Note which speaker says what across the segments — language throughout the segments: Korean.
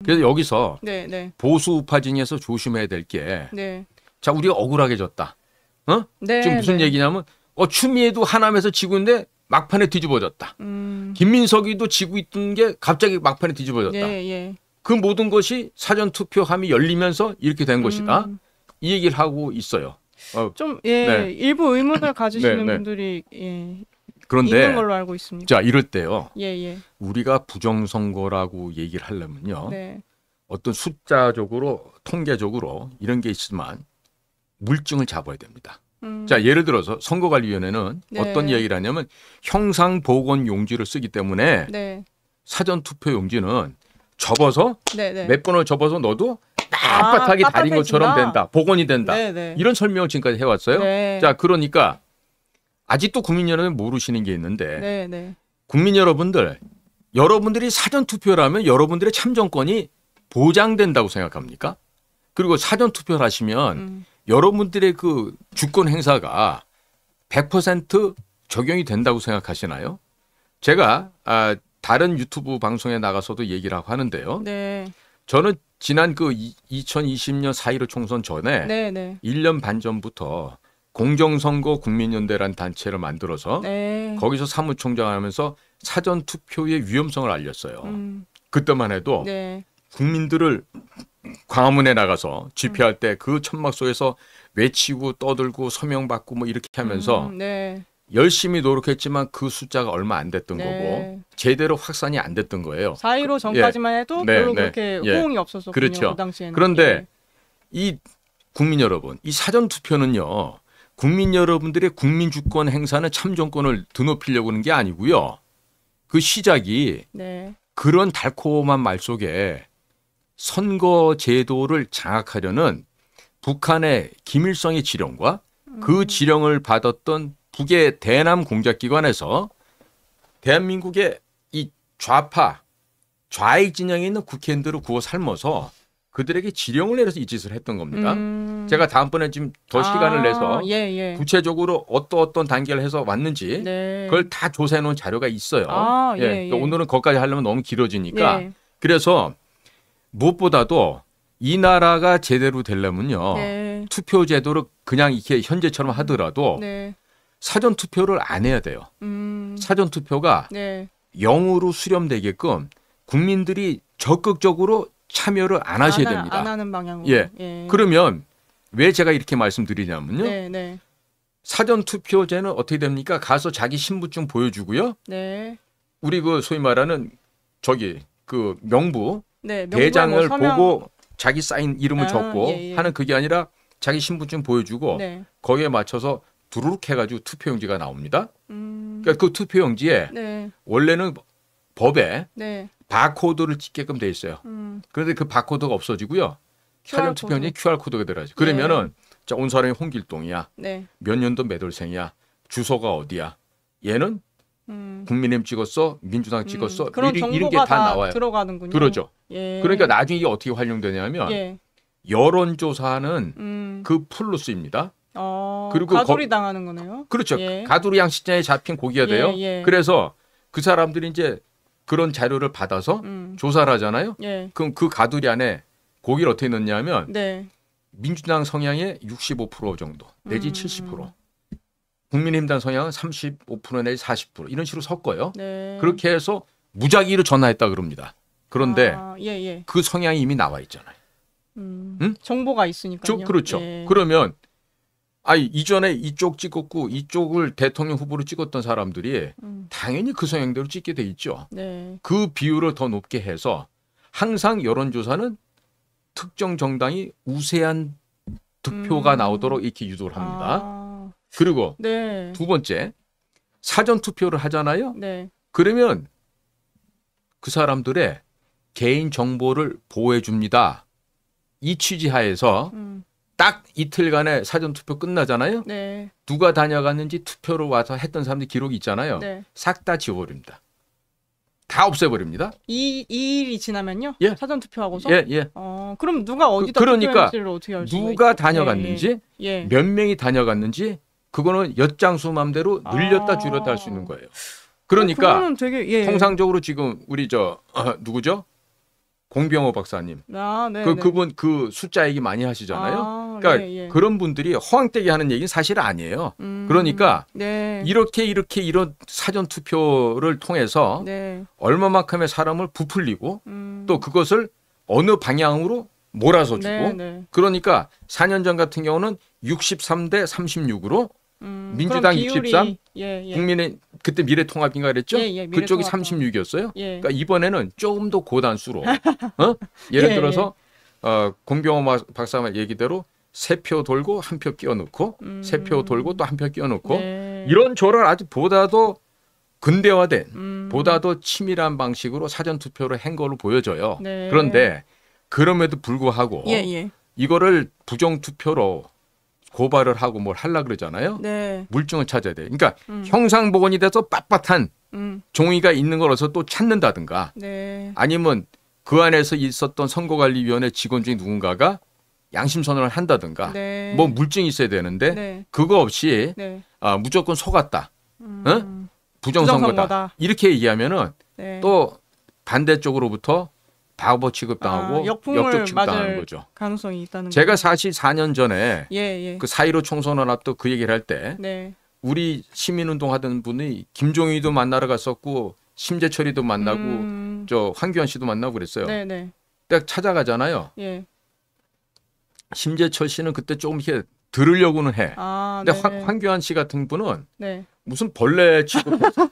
Speaker 1: 그래서 여기서
Speaker 2: 네, 네.
Speaker 1: 보수 우파 진영에서 조심해야 될 게,
Speaker 2: 네.
Speaker 1: 자, 우리가 억울하게 졌다. 어?
Speaker 2: 네,
Speaker 1: 지금 무슨
Speaker 2: 네.
Speaker 1: 얘기냐면, 추미애도 하남에서 지고 있는데 막판에 뒤집어졌다. 김민석이도 지고 있던 게 갑자기 막판에 뒤집어졌다.
Speaker 2: 예, 예.
Speaker 1: 그 모든 것이 사전투표함이 열리면서 이렇게 된 것이다. 이 얘기를 하고 있어요.
Speaker 2: 좀, 예,
Speaker 1: 네.
Speaker 2: 일부 의문을 가지시는
Speaker 1: 네, 네.
Speaker 2: 분들이, 예.
Speaker 1: 그런데
Speaker 2: 있는 걸로 알고 있습니다.
Speaker 1: 자, 이럴 때요.
Speaker 2: 예, 예.
Speaker 1: 우리가 부정선거라고 얘기를 하려면요.
Speaker 2: 네.
Speaker 1: 어떤 숫자적으로 통계적으로 이런 게 있지만 물증을 잡아야 됩니다. 자, 예를 들어서 선거관리위원회는
Speaker 2: 네.
Speaker 1: 어떤 이야기를 하냐면 형상보건 용지를 쓰기 때문에
Speaker 2: 네.
Speaker 1: 사전투표 용지는 접어서
Speaker 2: 네, 네.
Speaker 1: 몇 번을 접어서 넣어도 빳빳하게 달인 것처럼 된다. 복원이 된다.
Speaker 2: 네, 네.
Speaker 1: 이런 설명을 지금까지 해왔어요.
Speaker 2: 네.
Speaker 1: 자, 그러니까 아직도 국민 여러분 모르시는 게 있는데
Speaker 2: 네, 네.
Speaker 1: 국민 여러분들이 사전투표라면 여러분들의 참정권이 보장된다고 생각합니까? 그리고 사전투표를 하시면 여러분들의 그 주권 행사가 100% 적용이 된다고 생각하시나요? 제가 다른 유튜브 방송에 나가서도 얘기를 하고 하는데요.
Speaker 2: 네.
Speaker 1: 저는 지난 그 2020년 4.15 총선 전에
Speaker 2: 네, 네.
Speaker 1: 1년 반 전부터 공정선거 국민연대라는 단체를 만들어서
Speaker 2: 네.
Speaker 1: 거기서 사무총장 하면서 사전투표의 위험성을 알렸어요. 그때만 해도
Speaker 2: 네.
Speaker 1: 국민들을 광화문에 나가서 집회할 때 그 천막 속에서 외치고 떠들고 서명 받고 뭐 이렇게 하면서
Speaker 2: 네.
Speaker 1: 열심히 노력했지만 그 숫자가 얼마 안 됐던
Speaker 2: 네.
Speaker 1: 거고 제대로 확산이 안 됐던 거예요.
Speaker 2: 4.15 전까지만 해도
Speaker 1: 네,
Speaker 2: 별로
Speaker 1: 네.
Speaker 2: 그렇게
Speaker 1: 예.
Speaker 2: 호응이 없었었군요.
Speaker 1: 그렇죠.
Speaker 2: 그 당시에는.
Speaker 1: 그런데 이 국민 여러분, 이 사전투표는요. 국민 여러분들의 국민주권 행사는 참정권을 드높이려고 하는 게 아니고요. 그 시작이
Speaker 2: 네.
Speaker 1: 그런 달콤한 말 속에 선거 제도를 장악하려는 북한의 김일성의 지령과 그 지령을 받았던 북의 대남 공작기관에서 대한민국의 이 좌파, 좌익 진영에 있는 국회의원들을 구워 삶아서 그들에게 지령을 내려서 이 짓을 했던 겁니다. 제가 다음번에 지금 더 시간을 내서
Speaker 2: 예, 예.
Speaker 1: 구체적으로 어떤 단계를 해서 왔는지
Speaker 2: 네.
Speaker 1: 그걸 다 조사해 놓은 자료가 있어요.
Speaker 2: 예, 예.
Speaker 1: 그러니까 오늘은 거기까지 하려면 너무 길어지니까
Speaker 2: 예.
Speaker 1: 그래서 무엇보다도 이 나라가 제대로 되려면요.
Speaker 2: 네.
Speaker 1: 투표 제도를 그냥 이렇게 현재처럼 하더라도
Speaker 2: 네.
Speaker 1: 사전 투표를 안 해야 돼요. 사전 투표가
Speaker 2: 네.
Speaker 1: 0으로 수렴되게끔 국민들이 적극적으로 참여를 안 하셔야 됩니다.
Speaker 2: 안 하는 방향으로.
Speaker 1: 예. 그러면 왜 제가 이렇게 말씀드리냐면요.
Speaker 2: 네, 네.
Speaker 1: 사전 투표제는 어떻게 됩니까? 가서 자기 신분증 보여주고요.
Speaker 2: 네.
Speaker 1: 우리 그 소위 말하는 그 명부
Speaker 2: 네,
Speaker 1: 대장을
Speaker 2: 서명...
Speaker 1: 보고 자기 사인 이름을 적고
Speaker 2: 예, 예.
Speaker 1: 하는 그게 아니라 자기 신분증 보여주고
Speaker 2: 네.
Speaker 1: 거기에 맞춰서 두루룩 해가지고 투표용지가 나옵니다. 그러니까 그 투표용지에
Speaker 2: 네.
Speaker 1: 원래는 법에
Speaker 2: 네.
Speaker 1: 바코드를 찍게끔 돼 있어요. 그런데 그 바코드가 없어지고요. 사전 투표용지에 QR코드가 들어가죠. 그러면은 자, 온 사람이 홍길동이야.
Speaker 2: 네.
Speaker 1: 몇 년도 몇 월생이야. 주소가 어디야. 얘는 국민의힘 찍었어. 민주당 찍었어.
Speaker 2: 그런
Speaker 1: 이런
Speaker 2: 정보가
Speaker 1: 게 다 나와요.
Speaker 2: 들어가는군요.
Speaker 1: 그러죠.
Speaker 2: 예.
Speaker 1: 그러니까 나중에 이게 어떻게 활용되냐면
Speaker 2: 예.
Speaker 1: 여론조사는 그 풀로 쓰입니다.
Speaker 2: 그리고 가두리 당하는 거네요.
Speaker 1: 그렇죠.
Speaker 2: 예.
Speaker 1: 가두리 양식장에 잡힌 고기가 돼요.
Speaker 2: 예.
Speaker 1: 그래서 그 사람들이 이제 그런 자료를 받아서 조사를 하잖아요.
Speaker 2: 예.
Speaker 1: 그럼 그 가두리 안에 고기를 어떻게 넣냐면
Speaker 2: 네.
Speaker 1: 민주당 성향의 65% 정도 내지 70%. 국민의힘당 성향은 35% 내지 40% 이런 식으로 섞어요.
Speaker 2: 네.
Speaker 1: 그렇게 해서 무작위로 전화했다 그럽니다. 그런데
Speaker 2: 예.
Speaker 1: 그 성향이 이미 나와 있잖아요.
Speaker 2: 정보가 있으니까요.
Speaker 1: 그렇죠.
Speaker 2: 예.
Speaker 1: 그러면 이전에 이쪽 찍었고 이쪽을 대통령 후보로 찍었던 사람들이 당연히 그 성향대로 찍게 돼 있죠.
Speaker 2: 네.
Speaker 1: 그 비율을 더 높게 해서 항상 여론조사는 특정 정당이 우세한 득표가 나오도록 이렇게 유도를 합니다. 그리고
Speaker 2: 네.
Speaker 1: 두 번째 사전 투표를 하잖아요.
Speaker 2: 네.
Speaker 1: 그러면 그 사람들의 개인 정보를 보호해 줍니다. 이 취지하에서 딱 이틀간의 사전 투표 끝나잖아요.
Speaker 2: 네.
Speaker 1: 누가 다녀갔는지 투표를 와서 했던 사람들 기록이 있잖아요.
Speaker 2: 네.
Speaker 1: 싹 다 지워버립니다. 다 없애버립니다.
Speaker 2: 이 일이 지나면요?
Speaker 1: 예.
Speaker 2: 사전 투표하고서?
Speaker 1: 예.
Speaker 2: 그럼 누가 어디다
Speaker 1: 그러니까
Speaker 2: 투표했는지를 어떻게 알 수가
Speaker 1: 누가
Speaker 2: 있죠?
Speaker 1: 다녀갔는지
Speaker 2: 예.
Speaker 1: 몇 명이 다녀갔는지 그거는 엿장수 맘대로 늘렸다 줄였다 할 수 있는 거예요. 그러니까
Speaker 2: 그거는 되게
Speaker 1: 통상적으로 지금 우리 누구죠? 공병호 박사님.
Speaker 2: 아, 네.
Speaker 1: 그분 그 숫자 얘기 많이 하시잖아요.
Speaker 2: 아,
Speaker 1: 그러니까
Speaker 2: 예, 예.
Speaker 1: 그런 분들이 허황되게 하는 얘기는 사실 아니에요. 그러니까
Speaker 2: 네.
Speaker 1: 이렇게 이런 사전 투표를 통해서
Speaker 2: 네.
Speaker 1: 얼마만큼의 사람을 부풀리고
Speaker 2: 음.
Speaker 1: 또 그것을 어느 방향으로 몰아서 주고
Speaker 2: 네, 네.
Speaker 1: 그러니까 4년 전 같은 경우는 63대 36으로 민주당
Speaker 2: 그럼 비율이,
Speaker 1: 63,
Speaker 2: 예, 예.
Speaker 1: 국민의 그때 미래통합인가 그랬죠?
Speaker 2: 예, 예,
Speaker 1: 그쪽이
Speaker 2: 미래통합당.
Speaker 1: 36이었어요.
Speaker 2: 예.
Speaker 1: 그러니까 이번에는 조금 더 고단수로 예를
Speaker 2: 예,
Speaker 1: 들어서 공병호 박사 얘기대로 3표 돌고 1표 끼워 넣고 3표 돌고 또 1표 끼워 넣고
Speaker 2: 네.
Speaker 1: 이런 저런 아주 보다도 근대화된 보다도 치밀한 방식으로 사전 투표를 한 걸로 보여져요.
Speaker 2: 네.
Speaker 1: 그런데 그럼에도 불구하고
Speaker 2: 예, 예.
Speaker 1: 이거를 부정 투표로 고발을 하고 뭘 하려 그러잖아요.
Speaker 2: 네.
Speaker 1: 물증을 찾아야 돼. 그러니까 형상 복원이 돼서 빳빳한 종이가 있는 걸 어서 또 찾는다든가
Speaker 2: 네.
Speaker 1: 아니면 그 안에서 있었던 선거관리위원회 직원 중에 누군가가 양심선언을 한다든가
Speaker 2: 네.
Speaker 1: 뭐 물증이 있어야 되는데
Speaker 2: 네.
Speaker 1: 그거 없이
Speaker 2: 네.
Speaker 1: 무조건 속았다. 부정선거다.
Speaker 2: 부정선거다.
Speaker 1: 이렇게 얘기하면은
Speaker 2: 네.
Speaker 1: 또 반대쪽으로부터 바보 취급당하고
Speaker 2: 역풍을
Speaker 1: 역적 취급당하는
Speaker 2: 맞을
Speaker 1: 거죠.
Speaker 2: 가능성이 있다는
Speaker 1: 제가
Speaker 2: 거죠.
Speaker 1: 사실 4년 전에
Speaker 2: 예, 예.
Speaker 1: 그 4.15 총선을 앞두고 그 얘기를 할 때
Speaker 2: 네.
Speaker 1: 우리 시민운동 하던 분이 김종희도 만나러 갔었고 심재철이도 만나고 저 황교안 씨도 만나고 그랬어요.
Speaker 2: 네, 네.
Speaker 1: 딱 찾아가잖아요.
Speaker 2: 예.
Speaker 1: 심재철 씨는 그때 조금 이렇게 들으려고는 해.
Speaker 2: 아,
Speaker 1: 근데
Speaker 2: 네.
Speaker 1: 황교안 씨 같은 분은
Speaker 2: 네.
Speaker 1: 무슨 벌레 취급해서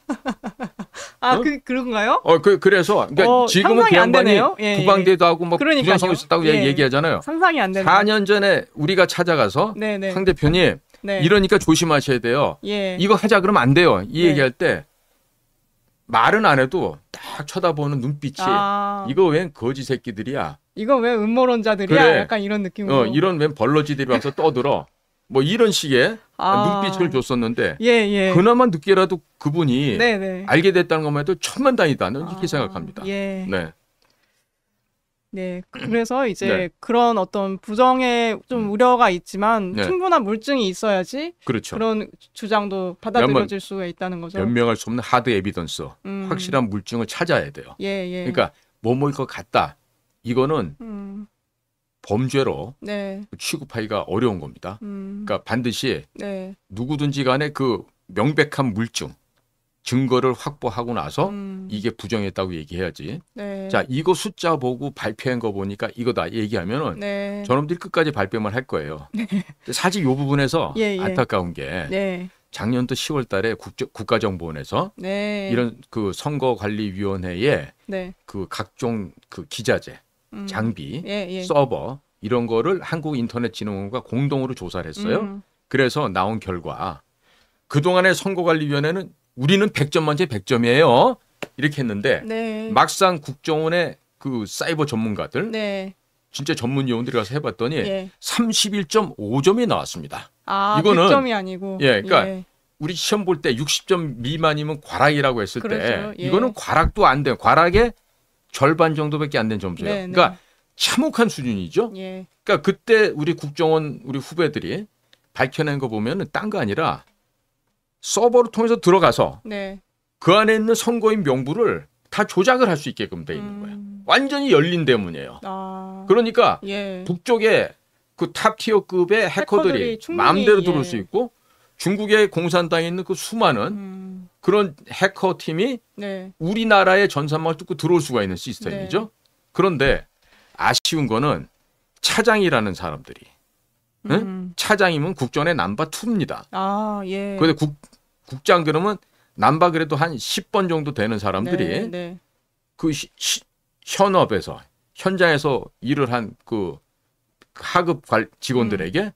Speaker 2: 아, 그런가요?
Speaker 1: 그래서 그러니까 지금은 그
Speaker 2: 상상이 안
Speaker 1: 양반이
Speaker 2: 되네요. 예,
Speaker 1: 부방대도 하고 뭐
Speaker 2: 그러니까요.
Speaker 1: 부정선거 있었다고
Speaker 2: 예.
Speaker 1: 얘기하잖아요.
Speaker 2: 상상이 안 되네요.
Speaker 1: 4년 전에 우리가 찾아가서
Speaker 2: 네, 네.
Speaker 1: 황 대표님
Speaker 2: 네.
Speaker 1: 이러니까 조심하셔야 돼요.
Speaker 2: 예.
Speaker 1: 이거 하자 그러면 안 돼요. 이
Speaker 2: 네.
Speaker 1: 얘기할 때 말은 안 해도 딱 쳐다보는 눈빛이 이거 웬 거지 새끼들이야.
Speaker 2: 이거 왜 음모론자들이야?
Speaker 1: 그래.
Speaker 2: 약간 이런 느낌으로.
Speaker 1: 이런 웬 벌러지들이 와서 떠들어. 뭐 이런 식의 눈빛을 줬었는데
Speaker 2: 예, 예.
Speaker 1: 그나마 늦게라도 그분이
Speaker 2: 네, 네.
Speaker 1: 알게 됐다는 것만 해도 천만다행이다. 는 이렇게 생각합니다.
Speaker 2: 예.
Speaker 1: 네.
Speaker 2: 네. 그래서 이제
Speaker 1: 네.
Speaker 2: 그런 어떤 부정에 좀 우려가 있지만
Speaker 1: 네.
Speaker 2: 충분한 물증이 있어야지
Speaker 1: 그렇죠.
Speaker 2: 그런 주장도 받아들여질 수가 있다는 거죠.
Speaker 1: 변명할 수 없는 하드 에비던스, 확실한 물증을 찾아야 돼요.
Speaker 2: 예, 예.
Speaker 1: 그러니까 뭐뭐일 것 같다. 이거는 범죄로
Speaker 2: 네.
Speaker 1: 취급하기가 어려운 겁니다. 그러니까 반드시
Speaker 2: 네.
Speaker 1: 누구든지 간에 그 명백한 물증, 증거를 확보하고 나서 이게 부정했다고 얘기해야지.
Speaker 2: 네.
Speaker 1: 자, 이거 숫자 보고 발표한 거 보니까 이거다 얘기하면은
Speaker 2: 네.
Speaker 1: 저놈들이 끝까지 발뺌을 할 거예요. 사실 이 부분에서
Speaker 2: 예, 예.
Speaker 1: 안타까운 게
Speaker 2: 네.
Speaker 1: 작년도 10월 달에 국가정보원에서
Speaker 2: 네.
Speaker 1: 이런 그 선거관리위원회에
Speaker 2: 네.
Speaker 1: 그 각종 그 기자재, 장비,
Speaker 2: 예, 예.
Speaker 1: 서버 이런 거를 한국인터넷진흥원과 공동으로 조사를 했어요. 그래서 나온 결과 그동안의 선거관리위원회는 우리는 100점 만점에 100점이에요. 이렇게 했는데
Speaker 2: 네.
Speaker 1: 막상 국정원의 그 사이버 전문가들
Speaker 2: 네.
Speaker 1: 진짜 전문 요원들이 가서 해봤더니
Speaker 2: 예.
Speaker 1: 31.5점이 나왔습니다.
Speaker 2: 아,
Speaker 1: 이거는
Speaker 2: 100점이 아니고.
Speaker 1: 예, 그러니까
Speaker 2: 예.
Speaker 1: 우리 시험 볼 때 60점 미만이면 과락이라고 했을 때
Speaker 2: 그렇죠. 예.
Speaker 1: 이거는 과락도 안 돼요. 과락의 절반 정도밖에 안 된 점수예요.
Speaker 2: 네,
Speaker 1: 그러니까 참혹한 수준이죠.
Speaker 2: 예.
Speaker 1: 그러니까 그때 우리 국정원 우리 후배들이 밝혀낸 거 보면은 딴 거 아니라 서버를 통해서 들어가서
Speaker 2: 네.
Speaker 1: 그 안에 있는 선거인 명부를 다 조작을 할 수 있게끔 돼 있는 거예요. 완전히 열린 대문이에요.
Speaker 2: 아.
Speaker 1: 그러니까
Speaker 2: 예.
Speaker 1: 북쪽에 그 탑티어급의 해커들이
Speaker 2: 충분히,
Speaker 1: 마음대로
Speaker 2: 예.
Speaker 1: 들어올 수 있고 중국의 공산당에 있는 그 수많은 그런 해커 팀이
Speaker 2: 네.
Speaker 1: 우리나라의 전산망을 뚫고 들어올 수가 있는 시스템이죠.
Speaker 2: 네.
Speaker 1: 그런데 아쉬운 거는 차장이라는 사람들이 응? 차장이면 국정원의 넘버 2입니다.
Speaker 2: 아, 예.
Speaker 1: 그런데 국장 그러면 넘버 그래도 한 10번 정도 되는 사람들이
Speaker 2: 네, 네.
Speaker 1: 그 현업에서 현장에서 일을 한 그 하급 직원들에게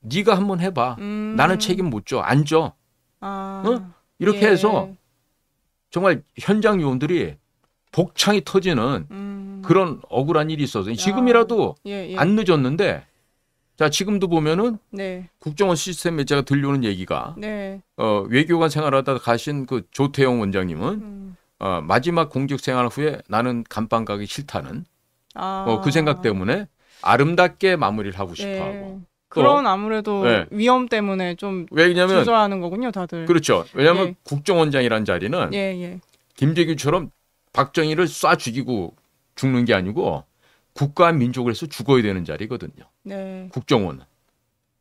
Speaker 1: 네가 한번 해봐. 나는 책임 못 져. 안 져.
Speaker 2: 아.
Speaker 1: 어? 이렇게
Speaker 2: 예.
Speaker 1: 해서 정말 현장 요원들이 복창이 터지는 그런 억울한 일이 있어서 지금이라도
Speaker 2: 예, 예.
Speaker 1: 안 늦었는데 자 지금도 보면은
Speaker 2: 네.
Speaker 1: 국정원 시스템에 제가 들려오는 얘기가
Speaker 2: 네.
Speaker 1: 외교관 생활하다 가신 그 조태영 원장님은 마지막 공직 생활 후에 나는 감방 가기 싫다는 그 생각 때문에 아름답게 마무리를 하고 싶어하고
Speaker 2: 네. 그런 아무래도
Speaker 1: 네.
Speaker 2: 위험 때문에 좀
Speaker 1: 왜냐면
Speaker 2: 주저하는 거군요, 다들.
Speaker 1: 그렇죠. 왜냐하면
Speaker 2: 예.
Speaker 1: 국정원장이라는 자리는
Speaker 2: 예, 예.
Speaker 1: 김재규처럼 박정희를 쏴 죽이고 죽는 게 아니고 국가 민족을 해서 죽어야 되는 자리거든요.
Speaker 2: 네.
Speaker 1: 국정원.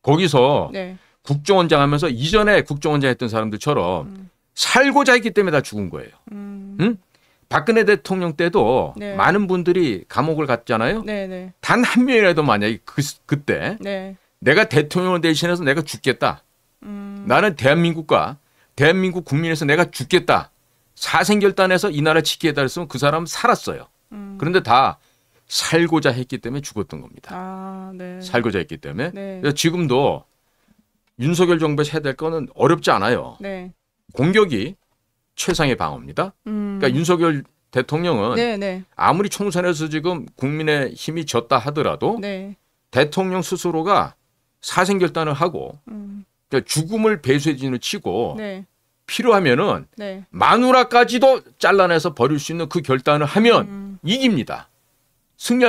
Speaker 1: 거기서
Speaker 2: 네.
Speaker 1: 국정원장 하면서 이전에 국정원장 했던 사람들처럼 살고자 했기 때문에 다 죽은 거예요. 응? 박근혜 대통령 때도
Speaker 2: 네.
Speaker 1: 많은 분들이 감옥을 갔잖아요.
Speaker 2: 네. 네.
Speaker 1: 단 한 명이라도 만약에 그때
Speaker 2: 네.
Speaker 1: 내가 대통령을 대신해서 내가 죽겠다. 나는 대한민국과 대한민국 국민에서 내가 죽겠다. 사생결단해서 이 나라 지키겠다 했으면 그 사람은 살았어요. 그런데 다 살고자 했기 때문에 죽었던 겁니다.
Speaker 2: 아, 네.
Speaker 1: 살고자 했기 때문에.
Speaker 2: 네.
Speaker 1: 그래서 지금도 윤석열 정부에서 해야 될 거는 어렵지 않아요.
Speaker 2: 네.
Speaker 1: 공격이 최상의 방어입니다. 그러니까 윤석열 대통령은
Speaker 2: 네. 네.
Speaker 1: 아무리 총선에서 지금 국민의 힘이 졌다 하더라도
Speaker 2: 네.
Speaker 1: 대통령 스스로가 사생결단을 하고 그러니까 죽음을 배수진을 치고
Speaker 2: 네.
Speaker 1: 필요하면은
Speaker 2: 네.
Speaker 1: 마누라까지도 잘라내서 버릴 수 있는 그 결단을 하면 이깁니다. 승리할